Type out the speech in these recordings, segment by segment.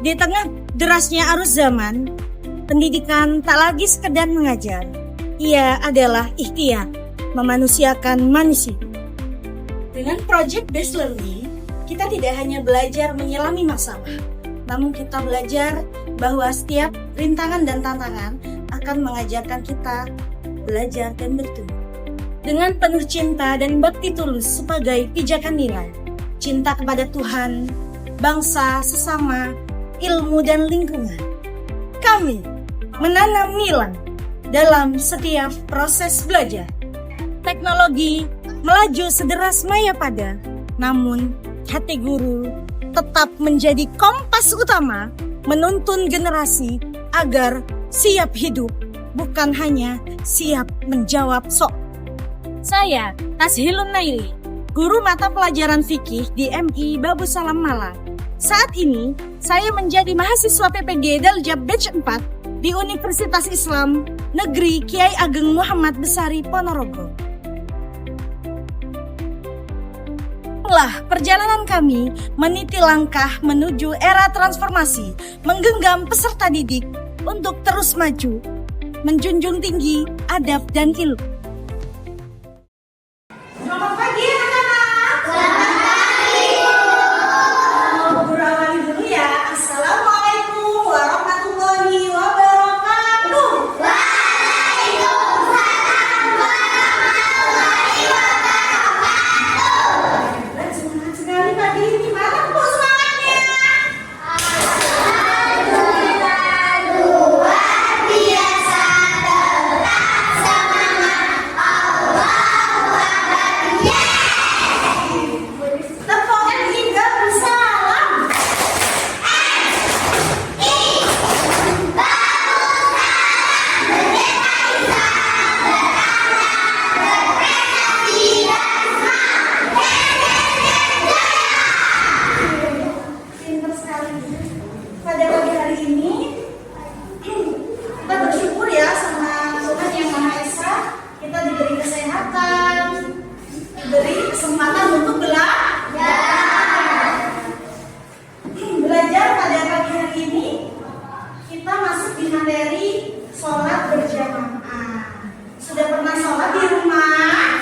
Di tengah derasnya arus zaman, pendidikan tak lagi sekedar mengajar. Ia adalah ikhtiar memanusiakan manusia. Dengan project based learning, kita tidak hanya belajar menyelami masalah, namun kita belajar bahwa setiap rintangan dan tantangan akan mengajarkan kita belajar dan bertumbuh. Dengan penuh cinta dan bakti tulus sebagai pijakan nilai, cinta kepada Tuhan, bangsa, sesama, ilmu dan lingkungan, kami menanam nilai dalam setiap proses belajar. Teknologi melaju sederas maya pada, namun hati guru tetap menjadi kompas utama menuntun generasi agar siap hidup, bukan hanya siap menjawab soal. Saya, Tashilun Naili, guru mata pelajaran fikih di MI Babu Salam Malang. Saat ini, saya menjadi mahasiswa PPG Daljab Batch 4 di Universitas Islam Negeri Kiai Ageng Muhammad Besari Ponorogo. Setelah perjalanan kami meniti langkah menuju era transformasi, menggenggam peserta didik untuk terus maju, menjunjung tinggi adab dan ilmu. Selamat pagi anak-anak. Selamat pagi. Guru awali dulu ya. Assalamualaikum warahmatullahi wabarakatuh. Waalaikumsalam warahmatullahi wabarakatuh. Semangat sekali pagi ini. Mana Bu semangatnya? Luar biasa, tetap semangat. Allahu Akbar. Tepokan hingga bersalam. Pintar sekali. Pada pagi hari ini kita bersyukur ya sama Tuhan Yang Maha Esa, kita diberi kesehatan, diberi kesempatan untuk belajar pada pagi hari ini. Kita masuk di materi sholat berjamaah. Sudah pernah sholat di rumah?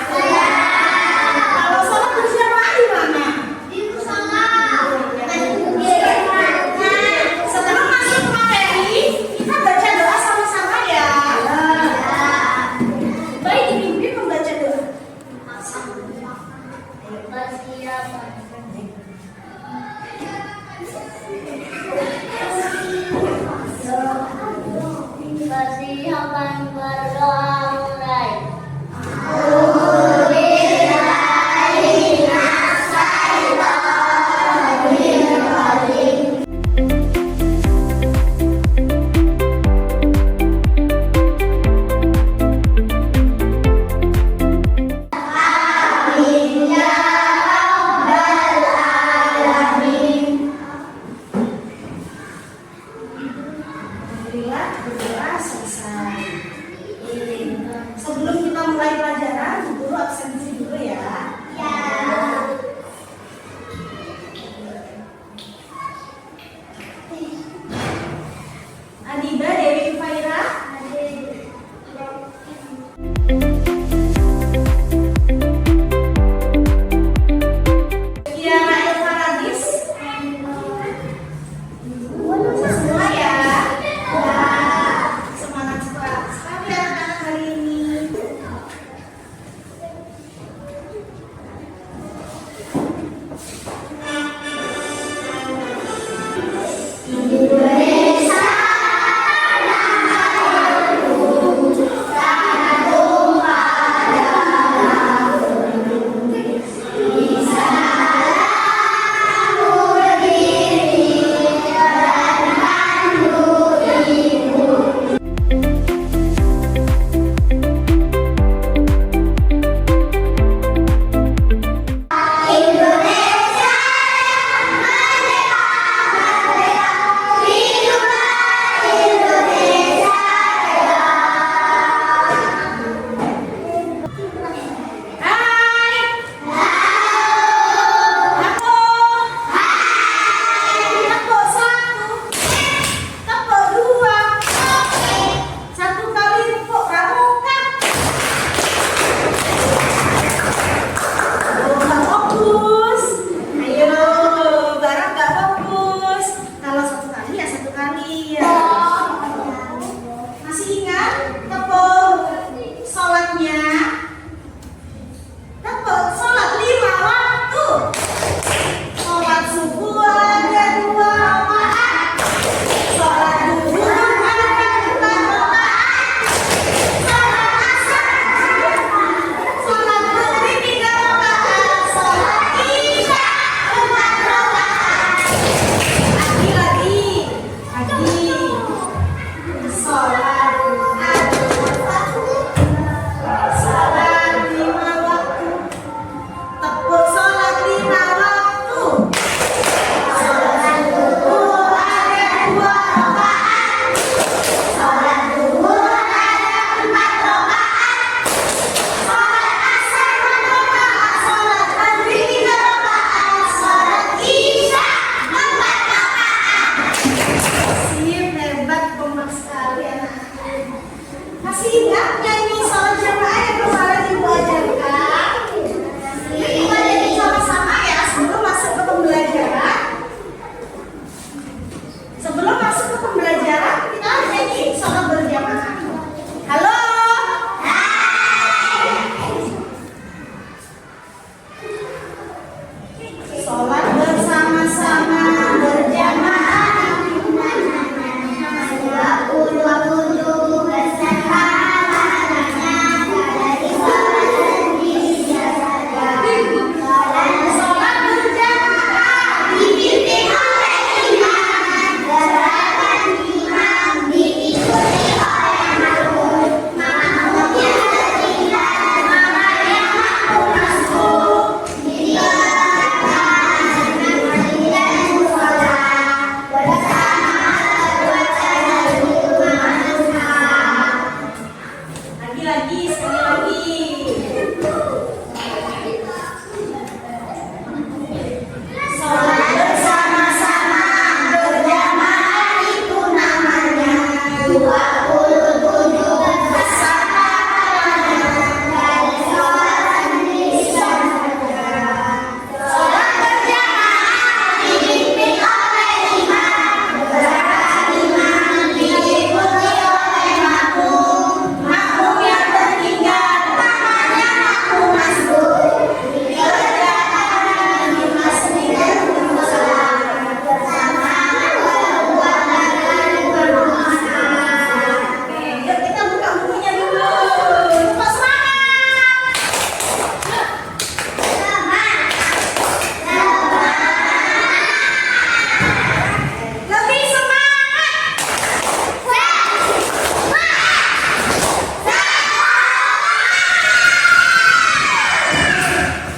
Kalau sholat berjamaah di mana? Setelah masuk ke materi, kita baca doa sama-sama ya. Baik, dipimpin membaca doa. Persiapan berdoa mulai. Alhamdulillah berdoa selesai. Sebelum kita mulai pelajaran, Masih ingat nyanyi sholat jamaah yang kemarin Ibu ajarkan? Yuk kita nyanyi sama-sama ya sebelum masuk ke pembelajaran. Sebelum masuk ke pembelajaran kita nyanyi sholat berjamaah. Halo. Sholat bersama-sama berjamaah. Sholat berjamaah dipimpin oleh imam, gerakan imam diikuti oleh makmum. Makmumnya tertinggal, maka yang makmum masuk digerakkan dengan berdiri musola bersama bacaan Al-Fatihah. Lagi-lagi sekali lagi. Sholat bersama-sama berjamaah itu namanya 27 bersama dari sholat Indonesia. Sholat berjamaah dipimpin oleh imam, gerakan imam diikuti oleh makmum. Makmum yang tertinggal namanya makmum masbuk. Dikerjakan di masjid dan musola bersama berbuat dan berdoa. Oke, yuk kita buka bukunya dulu. Cepat semangat. Lebih semangat.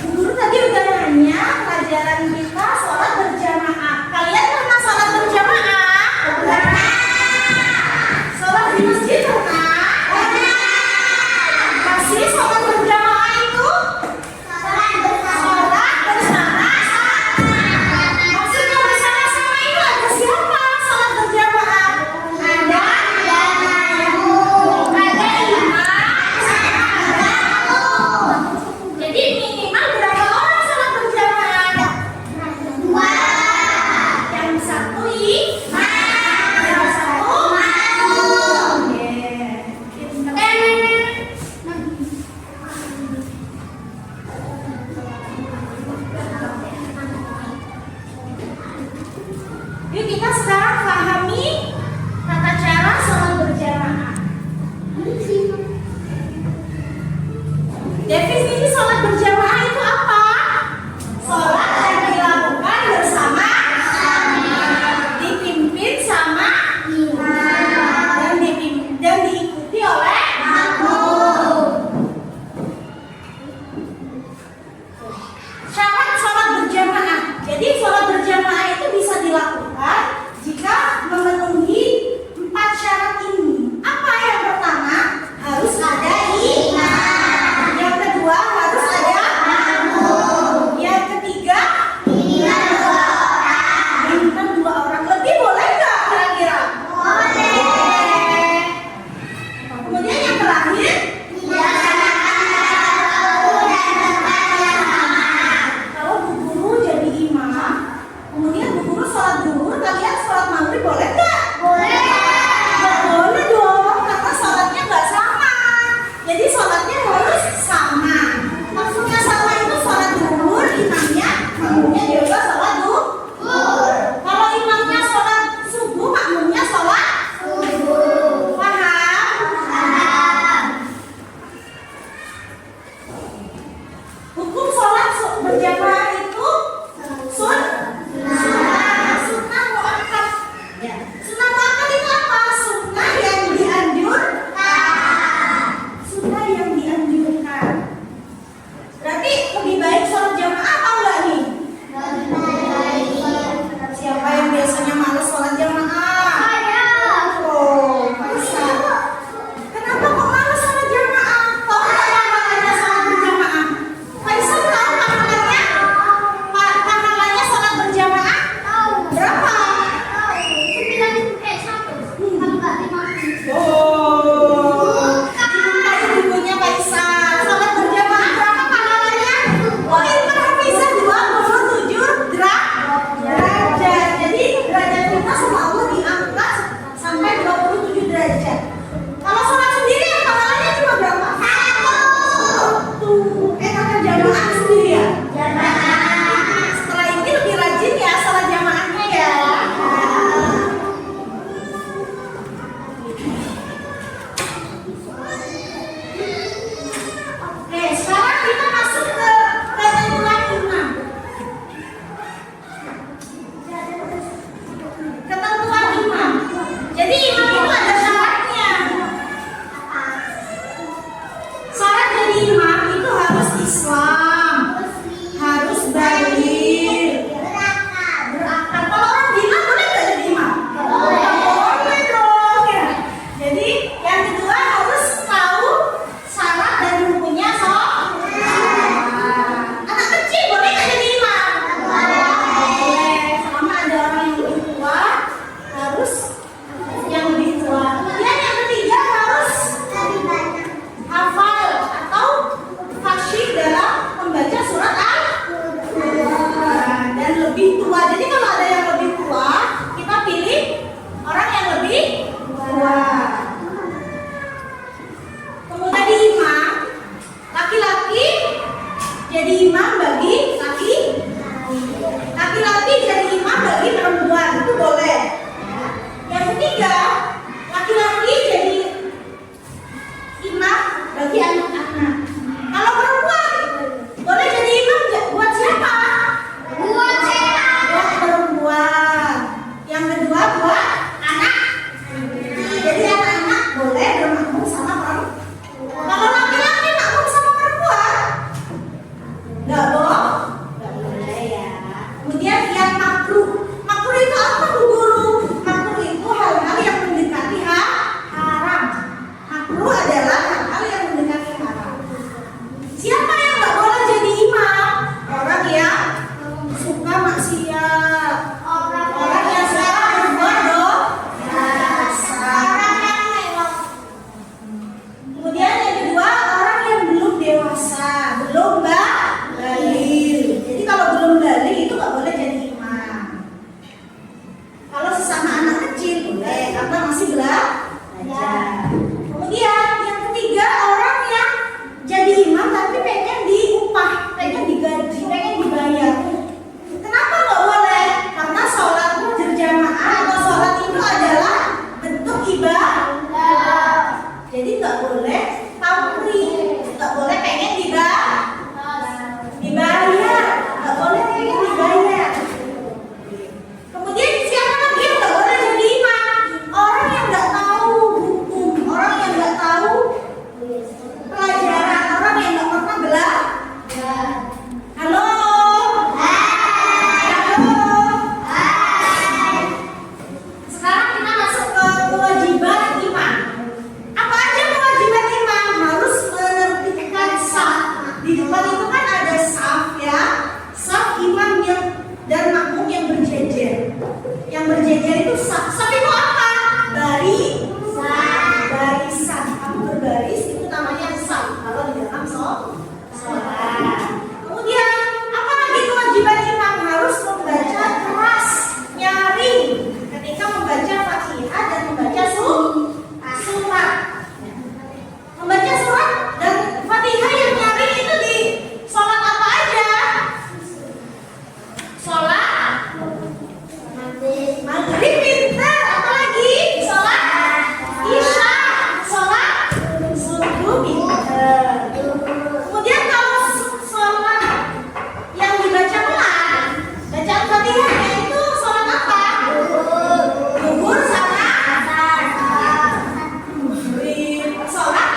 Bu Guru tadi udah nanya pelajaran kita sholat berjamaah. Kalian pernah sholat berjamaah? Pernah. Sholat di masjid pernah? Pernah. Masih sholat berjamaah itu? Sholat bersama. Maksudnya bersama-sama itu ada siapa sholat berjamaah? Ada makmum, ada imam, sama ada makmum. Jadi minimal berapa orang sholat berjamaah? Dua. Yang satu imam, yang satu makmum. Yuk kita sekarang pahami tata cara sholat berjamaah. Definisi sholat berjamaah itu apa? Sholat yang dilakukan bersama, dipimpin sama imam, dan diikuti oleh makmum. Syarat sholat berjamaah. Jadi sholat berjamaah itu bisa dilakukan jika memenuhi 4 syarat ini. Apa yang pertama? Harus ada imam. Yang kedua harus ada imam bagi anak-anak. Kalau perempuan boleh jadi imam buat siapa? Buat siapa? Buat perempuan. Yang kedua buat anak. Jadi anak-anak boleh bermakmum sama perempuan. Kalau laki-laki makmum sama perempuan, nggak boleh. Nggak boleh ya. Kemudian yang makruh. Makruh itu apa Bu Guru? Makruh itu hal-hal yang mendekati haram. Makruh adalah hal-hal yang mendekati haram. Siapa yang nggak boleh jadi imam? Orang yang suka maksiat. Orang yang suka berbuat dosa. Orang yang mewah. Kemudian yang kedua, orang yang belum dewasa, belum baligh. Jadi kalau belum baligh itu nggak boleh jadi imam. Kalau sesama anak kecil boleh, karena masih belajar. Kemudian yang ketiga, orang yang jadi imam tapi pengen diupah, pengen digaji, pengen dibayar. Kenapa nggak boleh? Karena sholat berjamaah atau sholat itu adalah bentuk ibadah. Jadi nggak boleh pamrih, nggak boleh pengen dibayar, nggak boleh pengen dibayar. Kemudian siapa lagi yang nggak boleh jadi imam? Orang yang nggak tahu hukum, orang yang nggak tahu pelajaran, orang yang nggak pernah belajar. Halo, halo. Sekarang kita masuk ke kewajiban imam. Apa aja kewajiban imam? Harus menertibkan saf. Di depan itu kan ada saf ya, saf imam yang dan makmum yang berjejer. Yang berjejer itu saf. Saf itu apa? Barisan. Kamu berbaris itu namanya saf. Kalau di dalam sholat. Kemudian apa lagi kewajiban imam? Harus membaca keras, nyaring ketika membaca Fatihah dan membaca surat. Membaca surat dan Fatihah yang nyaring itu di sholat apa aja? Sholat maghrib pintar, apalagi sholat isya, sholat subuh pintar. Kemudian kalau sholat yang dibaca pelan, bacaan Fatihahnya itu sholat apa? Zuhur sama maghrib. Sholat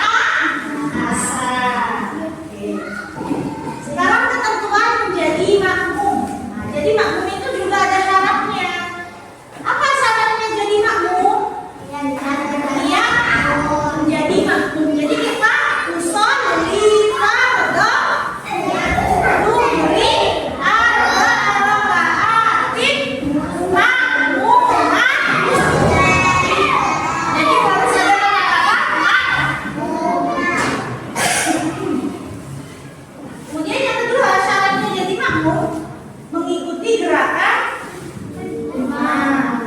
asar. Oke. Sekarang ketentuan menjadi makmum. Nah, jadi makmum itu juga ada syaratnya. Apa syaratnya jadi makmum? Iya, menjadi makmum. Jadi kita usolli fardhu duhri arba'atin makmuman. Jadi harus ada makmum. Kemudian yang kedua syaratnya jadi makmum mengikuti gerakan imam.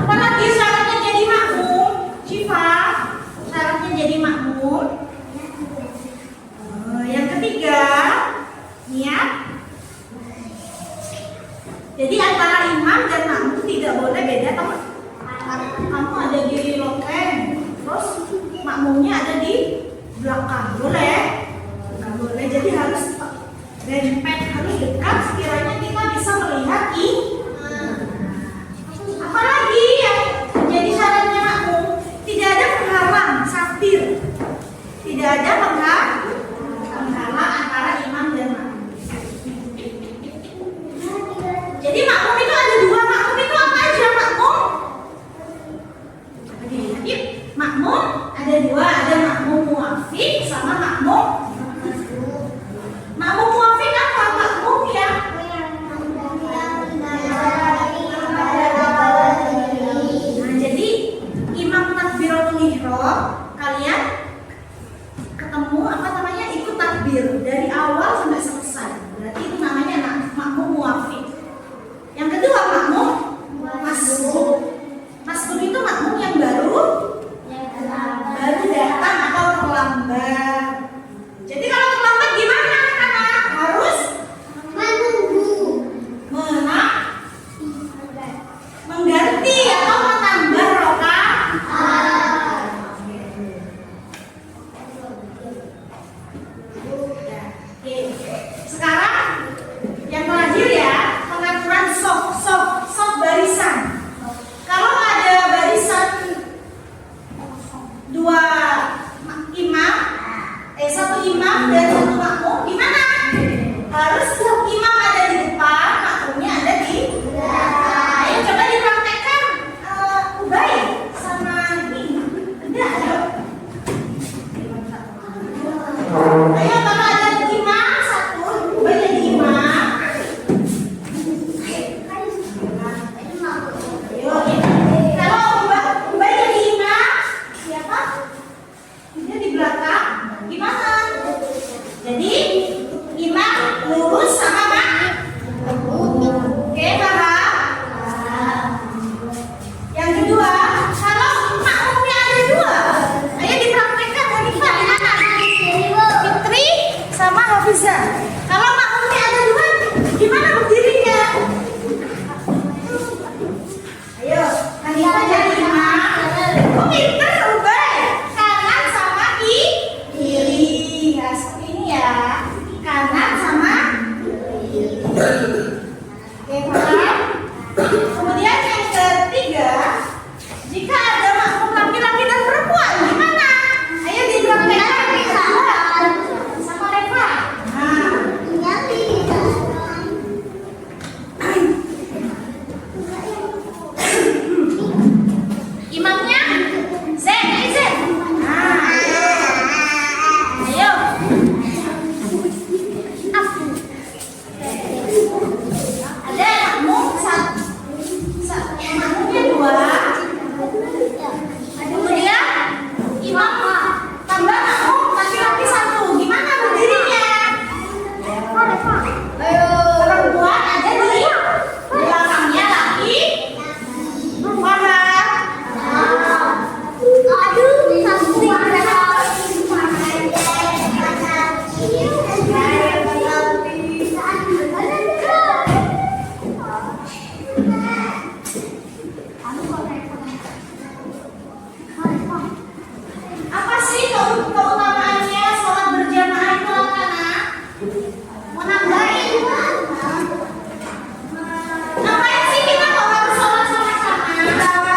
Apalagi syaratnya jadi makmum? Syifa, syaratnya jadi makmum. Yang ketiga, niat. Jadi antara imam dan makmum tidak boleh beda teman. Kamu ada di loteng, terus makmumnya ada di belakang, boleh? Nggak boleh. Jadi harus dempet, harus dekat sekiranya kita bisa melihat apalagi yang menjadi syaratnya makmum, tidak ada penghalang, satir, tidak ada penghalang antara imam dan makmum. Jadi makmum itu ada dua. Makmum itu apa aja makmum? Yuk, makmum ada dua, ada makmum muafik sama makmum. Makmum muafik apa? Kita jadi 5. Oh, pintar Ubay. Kanan sama kiri. Nah, seperti ini ya. Kanan sama kiri. Oke, paham? Kemudian yang ketiga, jika ada makhluk laki-laki dan perempuan, gimana? Ayo dipraktekkan sama Reva. Nah, imamnya Z, Z. Nah, ayo. Ada makmum makmumnya 2. Kemudian imam tambah makmum laki-laki 1. Gimana berdirinya? Perempuan ada di belakangnya laki. Apa sih keutamaannya sholat berjamaah itu anak-anak? Mau nambahin? Ngapain sih kita kok harus sholat sama-sama?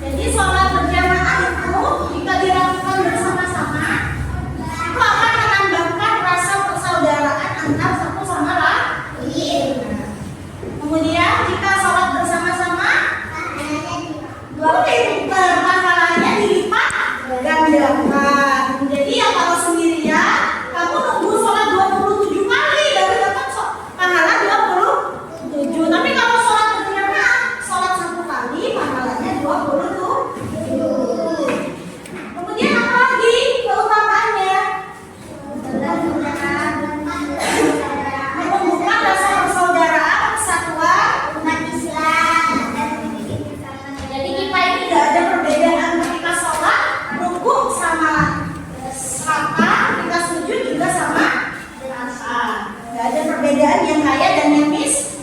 Jadi sholat berjamaah itu jika dilakukan bersama-sama itu akan menambahkan rasa persaudaraan antar satu sama lain. Kemudian jika sholat bersama-sama, pahalanya dilipat gandakan. Jadi yang kalau sendirian, kamu nunggu sholat 27 kali baru dapat pahala 27. Tapi kalau sholat berjamaah, sholat 1 kali pahalanya 27. Kemudian apa lagi keutamaannya? Menumbuhkan rasa persaudaraan, persatuan umat Islam. Jadi kita ini tidak ada perbedaan ketika sholat, rukuk sama raka, kita sujud juga sama raka. Tidak ada perbedaan yang kaya dan yang miskin.